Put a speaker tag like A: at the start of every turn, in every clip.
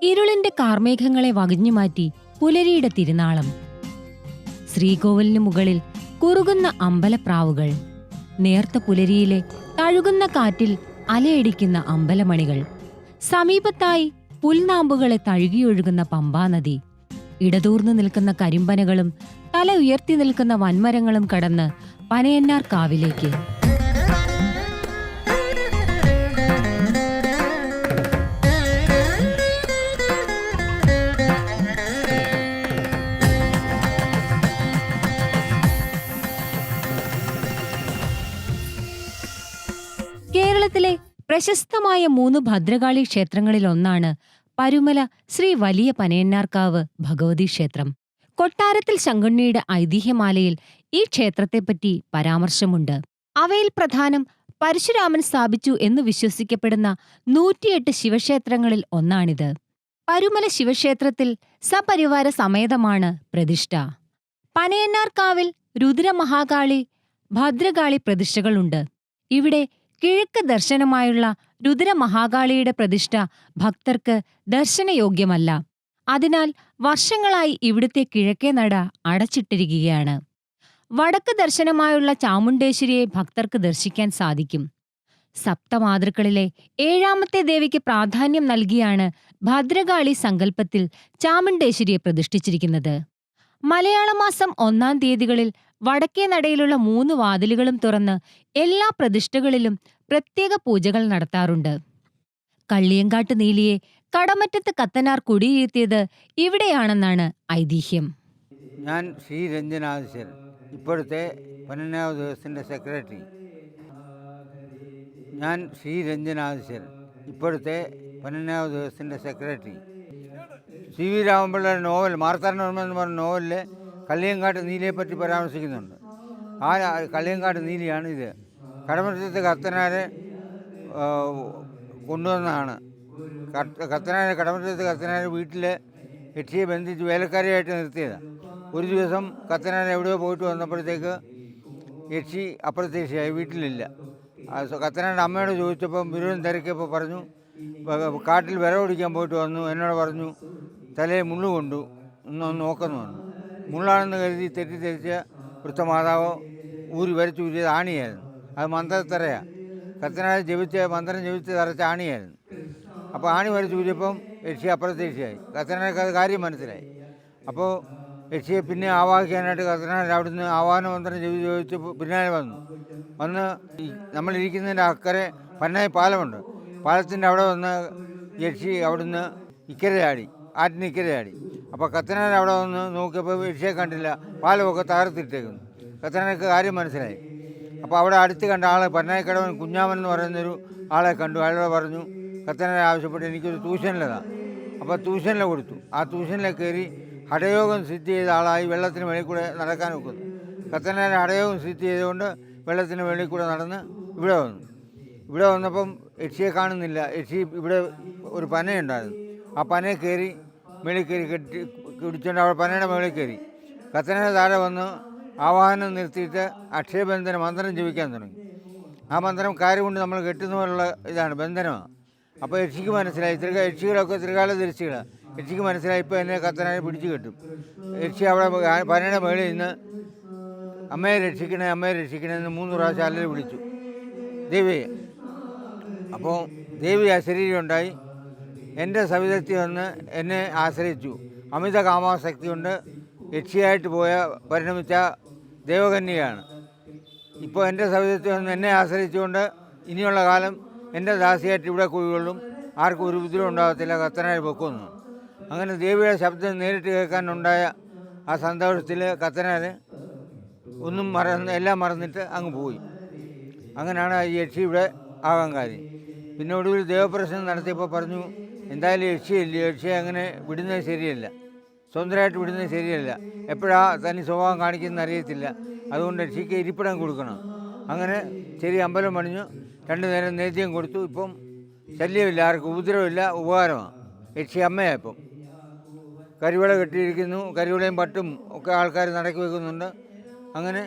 A: ഇരുളിന്റെ കാർമേഘങ്ങളെ വകഞ്ഞുമാറ്റി പുലരിയുടെ തിരുനാളം. ശ്രീകോവിലിനു മുകളിൽ കുറുകുന്ന അമ്പലപ്രാവുകൾ, നേർത്ത പുലരിയിലെ തഴുകുന്ന കാറ്റിൽ അലയടിക്കുന്ന അമ്പലമണികൾ, സമീപത്തായി പുൽനാമ്പുകളെ തഴുകിയൊഴുകുന്ന പമ്പാനദി, ഇടതൂർന്നു നിൽക്കുന്ന കരിമ്പനകളും തല ഉയർത്തി നിൽക്കുന്ന വൻമരങ്ങളും കടന്ന് പനയന്നാർ കാവിലേക്ക്. കേരളത്തിലെ പ്രശസ്തമായ 3 ഭദ്രകാളി ക്ഷേത്രങ്ങളിലൊന്നാണ് പരുമല ശ്രീ വലിയ പനയന്നാർക്കാവ് ഭഗവതി ക്ഷേത്രം. കൊട്ടാരത്തിൽ ശങ്കുണ്ണിയുടെ ഐതിഹ്യമാലയിൽ ഈ ക്ഷേത്രത്തെപ്പറ്റി പരാമർശമുണ്ട്. അവയിൽ പ്രധാനം പരശുരാമൻ സ്ഥാപിച്ചു എന്ന് വിശ്വസിക്കപ്പെടുന്ന 108 ശിവക്ഷേത്രങ്ങളിൽ ഒന്നാണിത്. പരുമല ശിവക്ഷേത്രത്തിൽ സപരിവാര സമേതമാണ് പ്രതിഷ്ഠ. പനയന്നാർക്കാവിൽ രുദ്രമഹാകാളി, ഭദ്രകാളി പ്രതിഷ്ഠകളുണ്ട്. ഇവിടെ കിഴക്ക് ദർശനമായുള്ള രുദ്രമഹാകാളിയുടെ പ്രതിഷ്ഠ ഭക്തർക്ക് ദർശനയോഗ്യമല്ല. അതിനാൽ വർഷങ്ങളായി ഇവിടുത്തെ കിഴക്കേ നട അടച്ചിട്ടിരിക്കുകയാണ്. വടക്ക് ദർശനമായുള്ള ചാമുണ്ടേശ്വരിയെ ഭക്തർക്ക് ദർശിക്കാൻ സാധിക്കും. സപ്തമാതൃക്കളിലെ 7ാമത്തെ ദേവിക്ക് പ്രാധാന്യം നൽകിയാണ് ഭദ്രകാളി സങ്കല്പത്തിൽ ചാമുണ്ടേശ്വരിയെ പ്രതിഷ്ഠിച്ചിരിക്കുന്നത്. മലയാള മാസം 1-ാം തീയതികളിൽ വടക്കേ നടയിലുള്ള 3 വാതിലുകളും തുറന്ന് എല്ലാ പ്രതിഷ്ഠകളിലും പ്രത്യേക പൂജകൾ നടത്താറുണ്ട്. കള്ളിയങ്കാട്ട് നീലിയെ കടമറ്റത്ത് കത്തനാർ കുടിയിരുത്തിയത് ഇവിടെയാണെന്നാണ് ഐതിഹ്യം.
B: ഞാൻ ശ്രീ രഞ്ജനാദിശ്വരൻ, ഇപ്പോഴത്തെ പനന്നാവ് ദേവസ്വത്തിൻ്റെ സെക്രട്ടറി. ഞാൻ ശ്രീ രഞ്ജനാദിശ്വരൻ, ഇപ്പോഴത്തെ പനന്നാവ് ദേവസ്വത്തിൻ്റെ സെക്രട്ടറി. സി വി രാമപിള്ളയുടെ നോവൽ മാർത്താണ്ഡവർമ്മ എന്ന് പറഞ്ഞ നോവലിൽ കള്ളിയങ്കാട്ട് നീലിയെപ്പറ്റി പരാമർശിക്കുന്നുണ്ട്. ആ കള്ളിയങ്കാട്ട് നീലിയാണ് ഇത്. കടമറ്റത്ത് കത്തനാരെ കൊണ്ടുവന്നതാണ്. കടമറ്റത്ത് കത്തനാരെ വീട്ടിൽ യക്ഷിയെ ബന്ധിച്ച് വേലക്കാരിയായിട്ട് നിർത്തിയതാണ്. ഒരു ദിവസം കത്തനാരെ എവിടെയോ പോയിട്ട് വന്നപ്പോഴത്തേക്ക് യക്ഷി അപ്രത്യക്ഷയായി, വീട്ടിലില്ല. കത്തനാരുടെ അമ്മയോട് ചോദിച്ചപ്പം വിവരം തിരക്കിയപ്പോൾ പറഞ്ഞു, കാട്ടിൽ വിറകൊടിക്കാൻ പോയിട്ട് വന്നു, എന്നോട് പറഞ്ഞു തലയെ മുള്ളു കൊണ്ടു, ഒന്ന് നോക്കുന്നു പറഞ്ഞു. മുള്ളാണെന്ന് കരുതി തെറ്റിദ്ധരിച്ച വൃത്തമാതാവ് ഊരി വരച്ചൂരിയത് ആണിയായിരുന്നു. അത് മന്ത്രത്തറയാണ്. കത്തനാരെ മന്ത്രം ജപിച്ച് തറച്ച ആണിയായിരുന്നു. അപ്പോൾ ആണി വരച്ചൂരിയപ്പം യക്ഷി അപ്രത്യക്ഷയായി. കത്തനാർക്ക് അത് കാര്യം മനസ്സിലായി. അപ്പോൾ യക്ഷിയെ പിന്നെ ആവാഹിക്കാനായിട്ട് കത്തനാർ അവിടുന്ന് ആവാഹന മന്ത്രം ജപിച്ച് പിന്നാലെ വന്ന് നമ്മളിരിക്കുന്നതിൻ്റെ അക്കരെ പന്നായി പാലമുണ്ട്. പാലത്തിൻ്റെ അവിടെ വന്ന് യക്ഷി അവിടുന്ന് ഇക്കരയാടി, ആറ്റിനിക്കരയാടി. അപ്പോൾ കത്തനാർ അവിടെ വന്ന് നോക്കിയപ്പോൾ യക്ഷിയെ കണ്ടില്ല, പാലമൊക്കെ തകർത്തിട്ടേക്കുന്നു. കത്തനാർക്ക് കാര്യം മനസ്സിലായി. അപ്പോൾ അവിടെ അടുത്ത് കണ്ട ആളെ പന്നായിക്കടവൻ കുഞ്ഞാമൻ എന്ന് പറയുന്നൊരു ആളെ കണ്ടു. അയാളോട് പറഞ്ഞു, കത്തനാരെ ആവശ്യപ്പെട്ട് എനിക്കൊരു ട്യൂഷനിലതാണ്. അപ്പോൾ ട്യൂഷനിൽ കൊടുത്തു. ആ ട്യൂഷനിൽ കയറി ഹഠയോഗം സിദ്ധി ചെയ്ത ആളായി വെള്ളത്തിന് വെളിയിൽ കൂടെ നടക്കാൻ ഒക്കുന്നു. കത്തനാരെ ഹഠയോഗം സിദ്ധി ചെയ്തുകൊണ്ട് വെള്ളത്തിന് വെളിയിൽ കൂടെ നടന്ന് ഇവിടെ വന്നു. ഇവിടെ വന്നപ്പം യക്ഷിയെ കാണുന്നില്ല. യക്ഷി ഇവിടെ ഒരു പനയുണ്ടായിരുന്നു. ആ പനയെ കയറി മേളിൽ കയറി പിടിച്ചുകൊണ്ട് അവിടെ പനയുടെ മേളിൽ കയറി. കത്തനാരെ താഴെ വന്ന് ആവാഹനം നിർത്തിയിട്ട് അക്ഷയബന്ധന മന്ത്രം ജപിക്കാൻ തുടങ്ങി. ആ മന്ത്രം കാര്യം കൊണ്ട് നമ്മൾ കെട്ടുന്ന പോലുള്ള ഇതാണ്, ബന്ധനമാണ്. അപ്പോൾ യക്ഷിക്ക് മനസ്സിലായി, യക്ഷികളൊക്കെ ത്രികാലദർശികളാണ്. യക്ഷിക്ക് മനസ്സിലായി ഇപ്പോൾ എന്നെ കത്തനാരെ പിടിച്ചു കെട്ടും. യക്ഷി അവിടെ പനയുടെ മേളിൽ നിന്ന് അമ്മയെ രക്ഷിക്കണേ, അമ്മയെ രക്ഷിക്കണേ എന്ന് 3 പ്രാവശ്യം അല്ലൽ വിളിച്ചു ദേവിയെ. അപ്പോൾ ദേവി അശരീരമുണ്ടായി എൻ്റെ സവിധത്തിൽ വന്ന് എന്നെ ആശ്രയിച്ചു. അമിത കാമാസക്തി കൊണ്ട് യക്ഷിയായിട്ട് പരിണമിച്ച ദേവകന്യയാണ്. ഇപ്പോൾ എൻ്റെ സവിധത്തിൽ വന്ന് എന്നെ ആശ്രയിച്ചുകൊണ്ട് ഇനിയുള്ള കാലം എൻ്റെ ദാസിയായിട്ട് ഇവിടെ കുഴികൊള്ളും, ആർക്കും ഒരു ഉപദ്രവം ഉണ്ടാകത്തില്ല, കത്തനാർ പൊക്കുന്നു. അങ്ങനെ ദേവിയുടെ ശബ്ദം നേരിട്ട് കേൾക്കാനുണ്ടായ ആ സന്തോഷത്തിൽ കത്തനാർ എല്ലാം മറന്നിട്ട് അങ്ങ് പോയി. അങ്ങനെയാണ് ഈ യക്ഷി ഇവിടെ ആകാൻ കാര്യം. പിന്നെ ഒടുവിൽ ദേവപ്രശ്നം നടത്തിയപ്പോൾ പറഞ്ഞു, എന്തായാലും യക്ഷിയെ അങ്ങനെ വിടുന്നത് ശരിയല്ല, സ്വന്തമായിട്ട് വിടുന്നത് ശരിയല്ല, എപ്പോഴാണ് തനി സ്വഭാവം കാണിക്കുന്നത് അറിയത്തില്ല, അതുകൊണ്ട് യക്ഷിക്ക് ഇരിപ്പിടം കൊടുക്കണം. അങ്ങനെ ശരി, അമ്പലം പണിഞ്ഞു, 2 നേരം നേദ്യം കൊടുത്തു. ഇപ്പം ശല്യമില്ല, ആർക്കും ഉപദ്രവമില്ല, ഉപകാരമാണ്. യക്ഷി അമ്മയാണ്. കരിവള കെട്ടിയിരിക്കുന്നു, കരിവളയും പട്ടും ഒക്കെ ആൾക്കാർ നടക്കി വെക്കുന്നുണ്ട്. അങ്ങനെ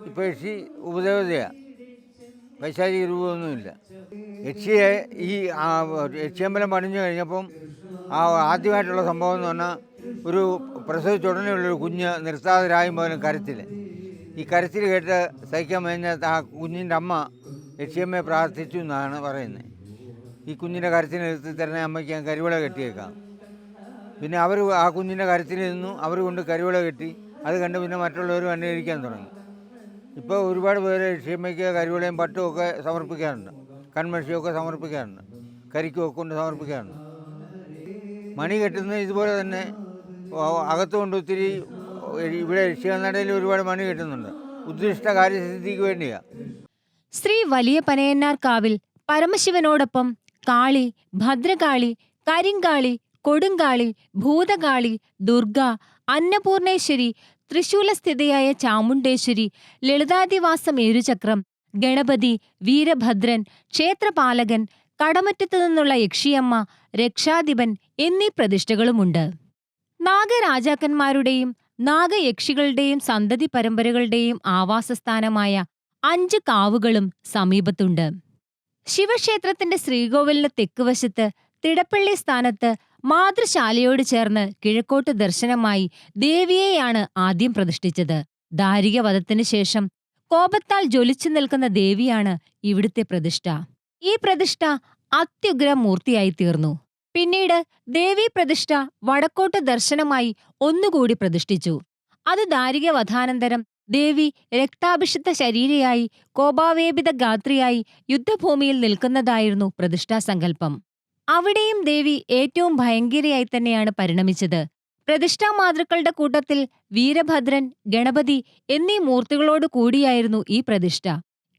B: ഇപ്പോൾ യക്ഷി ഉപദേവതയാണ്, പൈശാചിക രൂപമൊന്നുമില്ല. യക്ഷിയെ ഈ യക്ഷിയമ്പലം പണിഞ്ഞു കഴിഞ്ഞപ്പം ആദ്യമായിട്ടുള്ള സംഭവം എന്ന് പറഞ്ഞാൽ ഒരു പ്രസവിച്ച ഉടനെയുള്ളൊരു കുഞ്ഞ് നിർത്താതരായും പോലും കരച്ചിൽ. ഈ കരച്ചിൽ കേട്ട് സഹിക്കാൻ കഴിഞ്ഞ ആ കുഞ്ഞിൻ്റെ അമ്മ യക്ഷിയമ്മയെ പ്രാർത്ഥിച്ചു എന്നാണ് പറയുന്നത്. ഈ കുഞ്ഞിൻ്റെ കരച്ചിൽ നിർത്തി തരണേ അമ്മയ്ക്ക് ഞാൻ കരിവള കെട്ടിയേക്കാം. പിന്നെ അവർ ആ കുഞ്ഞിൻ്റെ കരച്ചിൽ നിന്നു അവർ കൊണ്ട് കരിവള കെട്ടി. അത് കണ്ട് പിന്നെ മറ്റുള്ളവർ അന്വേഷിക്കാൻ തുടങ്ങി. ഇപ്പോൾ ഒരുപാട് പേര് യക്ഷിയമ്മയ്ക്ക് കരിവളയും പട്ടും ഒക്കെ സമർപ്പിക്കാറുണ്ട്, കൺമഷിയൊക്കെ സമർപ്പിക്കാറുണ്ട്, കരിക്കുമൊക്കെ കൊണ്ട് സമർപ്പിക്കാറുണ്ട്. മണി കെട്ടുന്നത് ഇതുപോലെ തന്നെ അകത്തുകൊണ്ട് ഒത്തിരി ഇവിടെ യക്ഷികന്നടയിൽ ഒരുപാട് മണി കെട്ടുന്നുണ്ട്, ഉദ്ദിഷ്ട കാര്യസിദ്ധിക്ക് വേണ്ടിയാണ്.
A: ശ്രീ വലിയ പനയന്നാർക്കാവിൽ പരമശിവനോടൊപ്പം കാളി, ഭദ്രകാളി, കരിങ്കാളി, കൊടുങ്കാളി, ഭൂതകാളി, ദുർഗ, അന്നപൂർണേശ്വരി, തൃശൂലസ്ഥിതയായ ചാമുണ്ടേശ്വരി, ലളിതാദിവാസം ഏരുചക്രം, ഗണപതി, വീരഭദ്രൻ, ക്ഷേത്രപാലകൻ, കടമറ്റത്തു നിന്നുള്ള യക്ഷിയമ്മ, രക്ഷാധിപൻ എന്നീ പ്രതിഷ്ഠകളുമുണ്ട്. നാഗരാജാക്കന്മാരുടെയും നാഗയക്ഷികളുടെയും സന്തതി പരമ്പരകളുടെയും ആവാസസ്ഥാനമായ 5 കാവുകളും സമീപത്തുണ്ട്. ശിവക്ഷേത്രത്തിന്റെ ശ്രീകോവിലിന് തെക്കുവശത്ത് തിടപ്പള്ളി സ്ഥാനത്ത് മാതൃശാലയോട് ചേർന്ന് കിഴക്കോട്ട് ദർശനമായി ദേവിയെയാണ് ആദ്യം പ്രതിഷ്ഠിച്ചത്. ദാരികവധത്തിനു ശേഷം കോപത്താൽ ജ്വലിച്ചു നിൽക്കുന്ന ദേവിയാണ് ഇവിടുത്തെ പ്രതിഷ്ഠ. ഈ പ്രതിഷ്ഠ അത്യുഗ്ര മൂർത്തിയായി തീർന്നു. പിന്നീട് ദേവീ പ്രതിഷ്ഠ വടക്കോട്ട് ദർശനമായി ഒന്നുകൂടി പ്രതിഷ്ഠിച്ചു. അത് ദാരികവധാനന്തരം ദേവി രക്താഭിഷിക്ത ശരീരയായി കോപാവേപിത ഗാത്രിയായി യുദ്ധഭൂമിയിൽ നിൽക്കുന്നതായിരുന്നു പ്രതിഷ്ഠാസങ്കല്പം. അവിടെയും ദേവി ഏറ്റവും ഭയങ്കരയായി തന്നെയാണ് പരിണമിച്ചത്. പ്രതിഷ്ഠാമാതൃക്കളുടെ കൂട്ടത്തിൽ വീരഭദ്രൻ, ഗണപതി എന്നീ മൂർത്തികളോട് കൂടിയായിരുന്നു ഈ പ്രതിഷ്ഠ.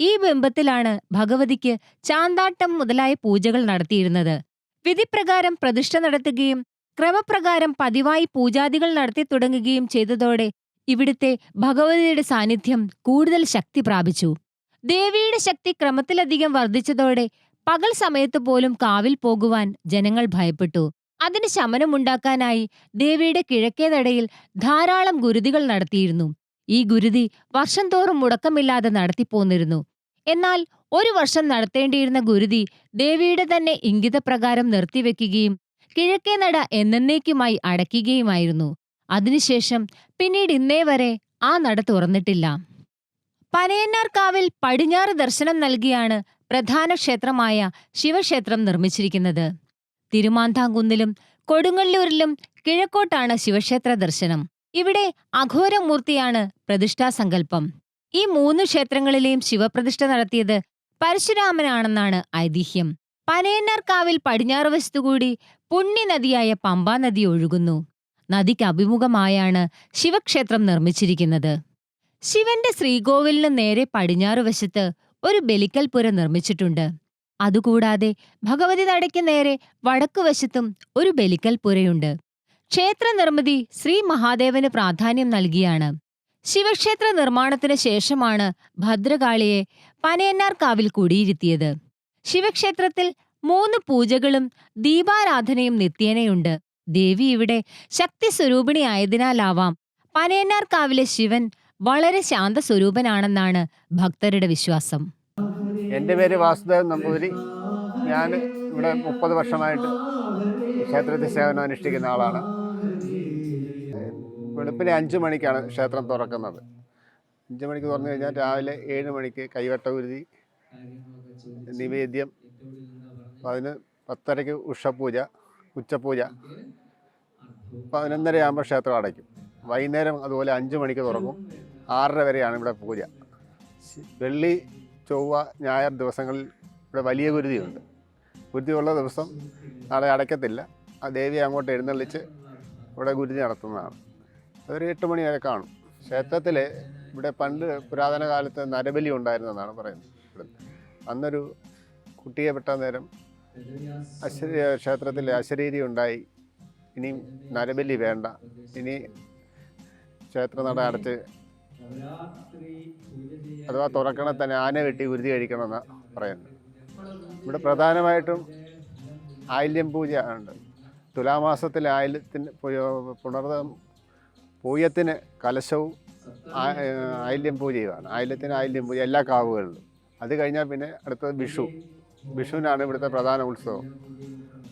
A: ഈ ബിംബത്തിലാണ് ഭഗവതിക്ക് ചാന്താട്ടം മുതലായ പൂജകൾ നടത്തിയിരുന്നത്. വിധിപ്രകാരം പ്രതിഷ്ഠ നടത്തുകയും ക്രമപ്രകാരം പതിവായി പൂജാദികൾ നടത്തി തുടങ്ങുകയും ചെയ്തതോടെ ഇവിടുത്തെ ഭഗവതിയുടെ സാന്നിധ്യം കൂടുതൽ ശക്തി പ്രാപിച്ചു. ദേവിയുടെ ശക്തി ക്രമത്തിലധികം വർദ്ധിച്ചതോടെ പകൽ സമയത്ത് പോലും കാവിൽ പോകുവാൻ ജനങ്ങൾ ഭയപ്പെട്ടു. അതിന് ശമനമുണ്ടാക്കാനായി ദേവിയുടെ കിഴക്കേ നടയിൽ ധാരാളം ഗുരുതികൾ നടത്തിയിരുന്നു. ഈ ഗുരുതി വർഷം തോറും മുടക്കമില്ലാതെ നടത്തിപ്പോന്നിരുന്നു. എന്നാൽ ഒരു വർഷം നടത്തേണ്ടിയിരുന്ന ഗുരുതി ദേവിയുടെ തന്നെ ഇംഗിതപ്രകാരം നിർത്തിവെക്കുകയും കിഴക്കേ നട എന്നേക്കുമായി അടയ്ക്കുകയുമായിരുന്നു. അതിനുശേഷം പിന്നീട് ഇന്നേ വരെ ആ നട തുറന്നിട്ടില്ല. പനയന്നാർക്കാവിൽ പടിഞ്ഞാറ് ദർശനം നൽകിയാണ് പ്രധാന ക്ഷേത്രമായ ശിവക്ഷേത്രം നിർമ്മിച്ചിരിക്കുന്നത്. തിരുമാന്താംകുന്നിലും കൊടുങ്ങല്ലൂരിലും കിഴക്കോട്ടാണ് ശിവക്ഷേത്ര ദർശനം. ഇവിടെ അഘോരമൂർത്തിയാണ് പ്രതിഷ്ഠാസങ്കല്പം. ഈ 3 ക്ഷേത്രങ്ങളിലെയും ശിവപ്രതിഷ്ഠ നടത്തിയത് പരശുരാമനാണെന്നാണ് ഐതിഹ്യം. പനയന്നാർക്കാവിൽ പടിഞ്ഞാറ് വശത്തുകൂടി പുണ്യനദിയായ പമ്പാ നദി ഒഴുകുന്നു. നദിക്ക് അഭിമുഖമായാണ് ശിവക്ഷേത്രം നിർമ്മിച്ചിരിക്കുന്നത്. ശിവന്റെ ശ്രീകോവിലിന് നേരെ പടിഞ്ഞാറ് വശത്ത് ഒരു ബലിക്കൽപ്പുര നിർമ്മിച്ചിട്ടുണ്ട്. അതുകൂടാതെ ഭഗവതി നടയ്ക്ക് നേരെ വടക്കുവശത്തും ഒരു ബലിക്കൽപ്പുരയുണ്ട്. ക്ഷേത്ര നിർമ്മിതി ശ്രീ മഹാദേവന് പ്രാധാന്യം നൽകിയാണ്. ശിവക്ഷേത്ര നിർമ്മാണത്തിന് ശേഷമാണ് ഭദ്രകാളിയെ പനയന്നാർക്കാവിൽ കുടിയിരുത്തിയത്. ശിവക്ഷേത്രത്തിൽ 3 പൂജകളും ദീപാരാധനയും നിത്യേനയുണ്ട്. ദേവി ഇവിടെ ശക്തി സ്വരൂപിണിയായതിനാലാവാം പനയന്നാർക്കാവിലെ ശിവൻ വളരെ ശാന്തസ്വരൂപനാണെന്നാണ് ഭക്തരുടെ വിശ്വാസം.
C: എൻ്റെ പേര് വാസുദേവൻ നമ്പൂതിരി. ഞാൻ ഇവിടെ 30 വർഷമായിട്ട് ക്ഷേത്രത്തിൽ സേവനം അനുഷ്ഠിക്കുന്ന ആളാണ്. വെളുപ്പിനെ 5 മണിക്കാണ് ക്ഷേത്രം തുറക്കുന്നത്. 5 മണിക്ക് തുറന്നു കഴിഞ്ഞാൽ രാവിലെ 7 മണിക്ക് കൈവട്ട ഗുരുതി, നിവേദ്യം, അതിന് 10:30 ഉഷപൂജ, ഉച്ചപൂജ, 11:30 ആകുമ്പോൾ ക്ഷേത്രം അടയ്ക്കും. വൈകുന്നേരം അതുപോലെ 5 മണിക്ക് തുറക്കും. 6:30 വരെയാണ് ഇവിടെ പൂജ. വെള്ളി, ചൊവ്വ, ഞായർ ദിവസങ്ങളിൽ ഇവിടെ വലിയ ഗുരുതിയുണ്ട്. ഗുരുതിയുള്ള ദിവസം നാളെ അടയ്ക്കത്തില്ല. ആ ദേവിയെ അങ്ങോട്ട് എഴുന്നള്ളിച്ച് ഇവിടെ ഗുരുതി നടത്തുന്നതാണ്. അതൊരു 8 മണി വരെ കാണും. ക്ഷേത്രത്തിൽ ഇവിടെ പണ്ട് പുരാതന കാലത്ത് നരബലി ഉണ്ടായിരുന്നെന്നാണ് പറയുന്നത്. അന്നൊരു കുട്ടിയെ പെട്ട നേരം ക്ഷേത്രത്തിൽ അശരീരി ഉണ്ടായി. ഇനി നരബലി വേണ്ട, ഇനി ക്ഷേത്രനട അടച്ച് അഥവാ തുറക്കണ തന്നെ ആന വെട്ടി ഗുരുതി കഴിക്കണമെന്നാണ് പറയുന്നത്. ഇവിടെ പ്രധാനമായിട്ടും ആയില്യം പൂജ ഉണ്ട്. തുലാമാസത്തിലെ ആയില്യത്തിന് പൂയത്തിന് കലശവും ആയില്യം പൂജയുമാണ്. ആയില്യത്തിന് ആയില്യം പൂജ എല്ലാ കാവുകളിലും. അത് കഴിഞ്ഞാൽ പിന്നെ അടുത്തത് വിഷു. വിഷുവിനാണ് ഇവിടുത്തെ പ്രധാന ഉത്സവം.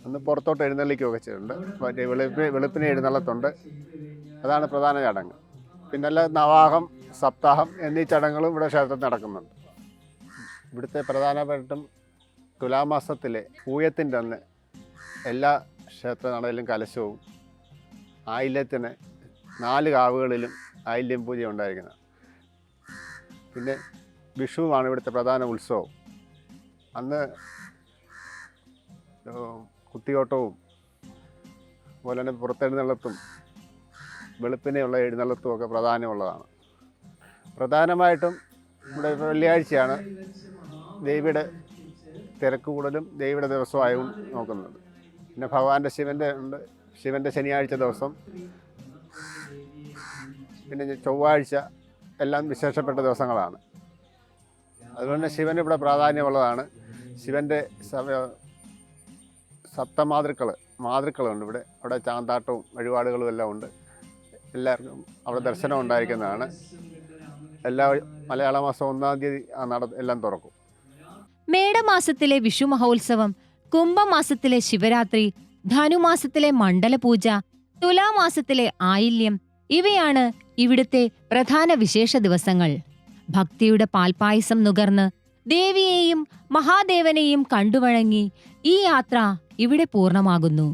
C: അന്ന് പുറത്തോട്ട് എഴുന്നള്ളിക്കുകയൊക്കെ ചെയ്തിട്ടുണ്ട്. മറ്റേ വെളുപ്പിനെ എഴുന്നള്ളത്തുണ്ട്. അതാണ് പ്രധാന ചടങ്ങ്. പിന്നല്ല നവാഹം, സപ്താഹം എന്നീ ചടങ്ങുകളും ഇവിടെ ക്ഷേത്രത്തിൽ നടക്കുന്നുണ്ട്. ഇവിടുത്തെ പ്രധാനമായിട്ടും തുലാമാസത്തിലെ പൂയത്തിൻ്റെ അന്ന് എല്ലാ ക്ഷേത്ര നടയിലും കലശവും, ആയില്യത്തിന് 4 കാവുകളിലും ആയില്യം പൂജ ഉണ്ടായിരിക്കുന്നത്. പിന്നെ വിഷുവാണ് ഇവിടുത്തെ പ്രധാന ഉത്സവം. അന്ന് കുത്തിയോട്ടവും അതുപോലെ തന്നെ പുറത്തെഴുന്നള്ളത്തും വെളുപ്പിനെയുള്ള എഴുന്നള്ളത്തും ഒക്കെ പ്രാധാന്യമുള്ളതാണ്. പ്രധാനമായിട്ടും ഇവിടെ വെള്ളിയാഴ്ചയാണ് ദേവിയുടെ തിരക്ക് കൂടുതലും, ദേവിയുടെ ദിവസമായും നോക്കുന്നത്. പിന്നെ ഭഗവാന്റെ ശിവൻ്റെ ശനിയാഴ്ച ദിവസം, പിന്നെ ചൊവ്വാഴ്ച എല്ലാം വിശേഷപ്പെട്ട ദിവസങ്ങളാണ്. അതുകൊണ്ട് ശിവന് ഇവിടെ പ്രാധാന്യമുള്ളതാണ്. ശിവൻ്റെ മാതൃക്കളുണ്ട് ഇവിടെ. അവിടെ ചാന്താട്ടവും വഴിപാടുകളും എല്ലാം ഉണ്ട്. എല്ലാവർക്കും അവിടെ ദർശനം ഉണ്ടായിരിക്കുന്നതാണ്. എല്ലാ മലയാള മാസം 1-ാം തീയതി ആ നട എല്ലാം തുറക്കും.
A: മേടമാസത്തിലെ വിഷു മഹോത്സവം, കുംഭമാസത്തിലെ ശിവരാത്രി, ധനുമാസത്തിലെ മണ്ഡലപൂജ, തുലാമാസത്തിലെ ആയില്യം ഇവയാണ് ഇവിടുത്തെ പ്രധാന വിശേഷ ദിവസങ്ങൾ. ഭക്തിയുടെ പാൽപായസം നുകർന്ന് ദേവിയെയും മഹാദേവനെയും കണ്ടുവണങ്ങി ഈ യാത്ര ഇവിടെ പൂർണ്ണമാകുന്നു.